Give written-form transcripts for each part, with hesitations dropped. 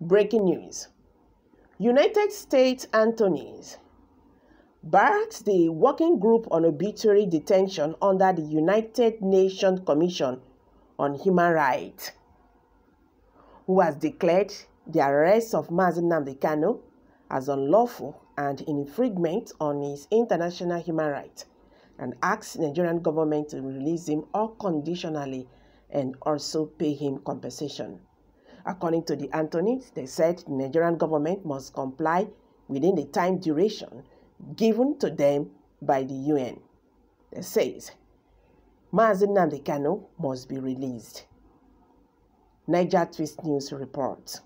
Breaking news. United States attorneys barracks the Working Group on Arbitrary Detention under the United Nations Commission on Human Rights, who has declared the arrest of Nnamdi Kaun as unlawful and in infringement on his international human rights, and asked the Nigerian government to release him unconditionally and also pay him compensation. According to the attorneys, they said the Nigerian government must comply within the time duration given to them by the UN. They says Nnamdi Kaun must be released. Niger Twist News report.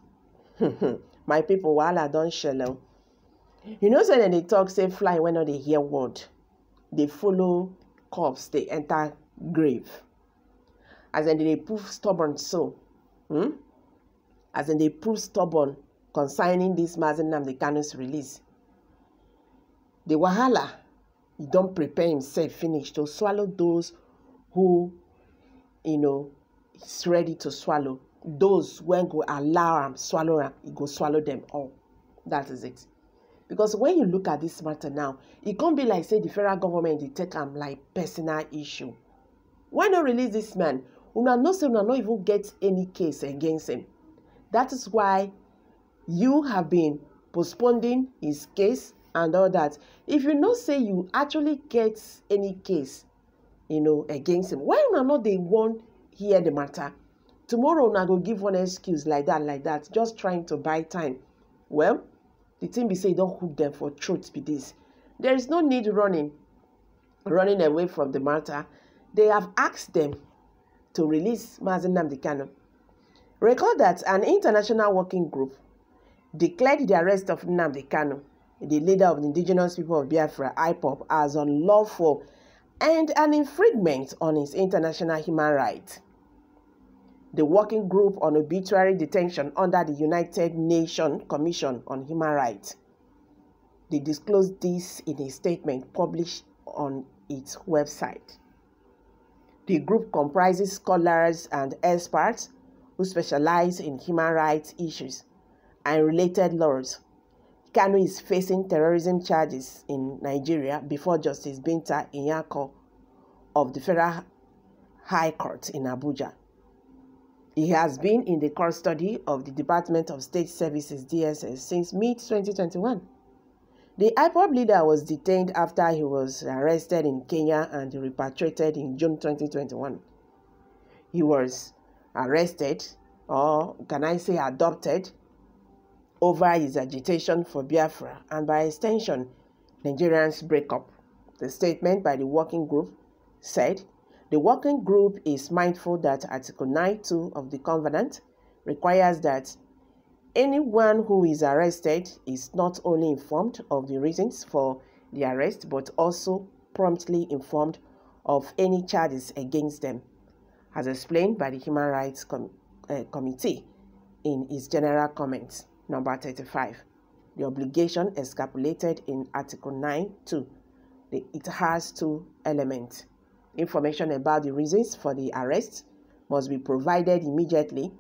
My people, while I don't shell. You know, so when they talk, say fly when they hear word, they follow corpse, they enter grave. As in they prove stubborn so. As in they prove stubborn concerning this Nnamdi Kaun's release. The wahala, he don't prepare himself finish to swallow those who, is ready to swallow. Those when go allow him, swallow him, he go swallow them all. That is it. Because when you look at this matter now, it can't be like say the federal government they take him like personal issue. Why not release this man? Una no say una not even get any case against him. That is why you have been postponing his case and all that. If you not say you actually get any case, against him, why una not they won't hear the matter? Tomorrow una go give one excuse like that, just trying to buy time. Well, the thing be say don't hook them for truth be this. There is no need running away from the matter. They have asked them to release Nnamdi Kaun. Recall that an international working group declared the arrest of Nnamdi Kaun, the leader of the indigenous people of Biafra, IPOB, as unlawful and an infringement on his international human rights. The Working Group on Arbitrary Detention under the United Nations Commission on Human Rights. They disclosed this in a statement published on its website. The group comprises scholars and experts who specialize in human rights issues and related laws. Kaun is facing terrorism charges in Nigeria before Justice Binta Nyako of the Federal High Court in Abuja. He has been in the custody of the Department of State Services DSS since mid-2021. The IPOB leader was detained after he was arrested in Kenya and repatriated in June 2021. He was arrested, or can I say adopted, over his agitation for Biafra and by extension, Nigerians' breakup. The statement by the working group said, the working group is mindful that Article 9.2 of the Covenant requires that anyone who is arrested is not only informed of the reasons for the arrest, but also promptly informed of any charges against them, as explained by the Human Rights Committee in its general comments, number 35. The obligation escapulated in Article 9.2. It has two elements. Information about the reasons for the arrest must be provided immediately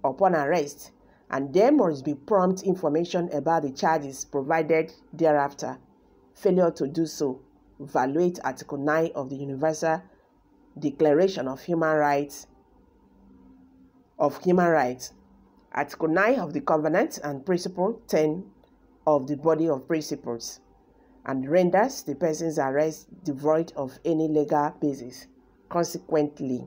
upon arrest, and there must be prompt information about the charges provided thereafter. Failure to do so violates Article 9 of the Universal Declaration of Human Rights, Article 9 of the Covenant, and Principle 10 of the Body of Principles, and renders the person's arrest devoid of any legal basis. Consequently,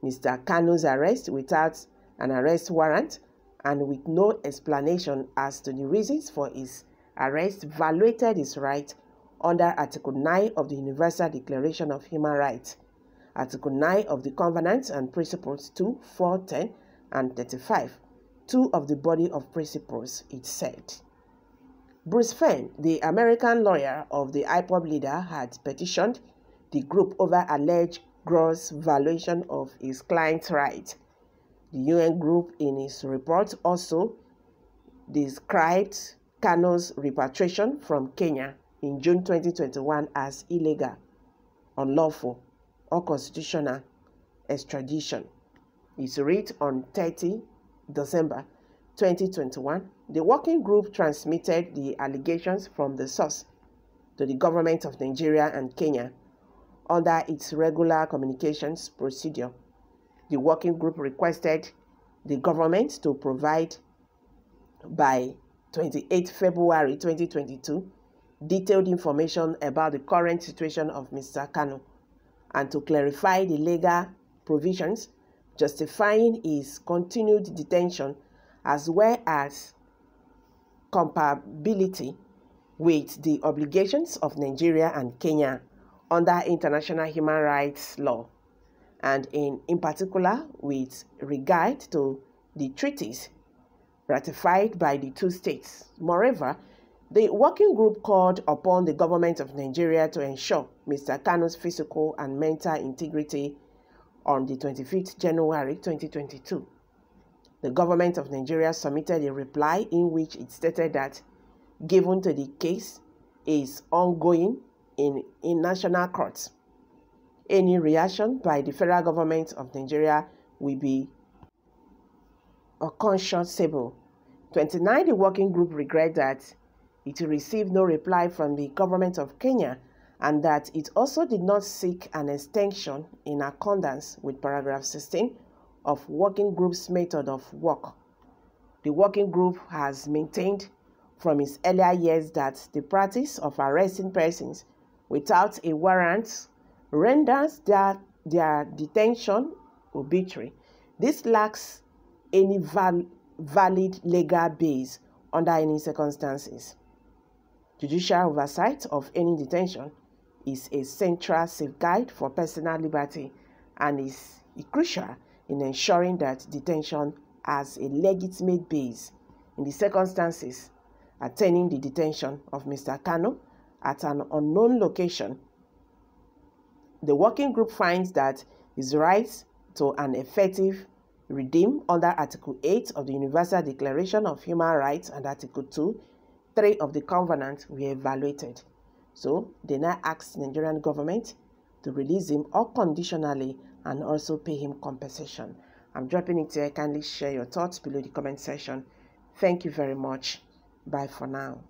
Mr. Kaun's arrest without an arrest warrant and with no explanation as to the reasons for his arrest violated his right under Article 9 of the Universal Declaration of Human Rights, Article 9 of the Covenant and Principles 2, 4, 10, and 35, 2 of the Body of Principles, it said. Bruce Fenn, the American lawyer of the IPOB leader, had petitioned the group over alleged gross violation of his client's rights. The UN group in its report also described Kaun's repatriation from Kenya in June 2021 as illegal, unlawful, unconstitutional extradition. It read on 30 December 2021, the working group transmitted the allegations from the source to the government of Nigeria and Kenya under its regular communications procedure. The working group requested the government to provide by 28 February 2022 detailed information about the current situation of Mr. Kaun and to clarify the legal provisions justifying his continued detention as well as compatibility with the obligations of Nigeria and Kenya under international human rights law, and in particular with regard to the treaties ratified by the two states. Moreover, the working group called upon the government of Nigeria to ensure Mr. Kaun's physical and mental integrity on the 25th January 2022. The government of Nigeria submitted a reply in which it stated that, given to the case is ongoing in national courts, any reaction by the federal government of Nigeria will be unconscionable. 29. The working group regret that it received no reply from the government of Kenya and that it also did not seek an extension in accordance with paragraph 16 of working group's method of work. The working group has maintained from its earlier years that the practice of arresting persons without a warrant renders their detention arbitrary. This lacks any valid legal base under any circumstances. Judicial oversight of any detention is a central safeguard for personal liberty and is crucial in ensuring that detention has a legitimate base. In the circumstances attending the detention of Mr. Kaun at an unknown location, the working group finds that his rights to an effective redress under Article 8 of the Universal Declaration of Human Rights and Article 2(3) of the Covenant were evaluated. So they now asked the Nigerian government to release him unconditionally and also pay him compensation. I'm dropping it here. Kindly share your thoughts below the comment section. Thank you very much. Bye for now.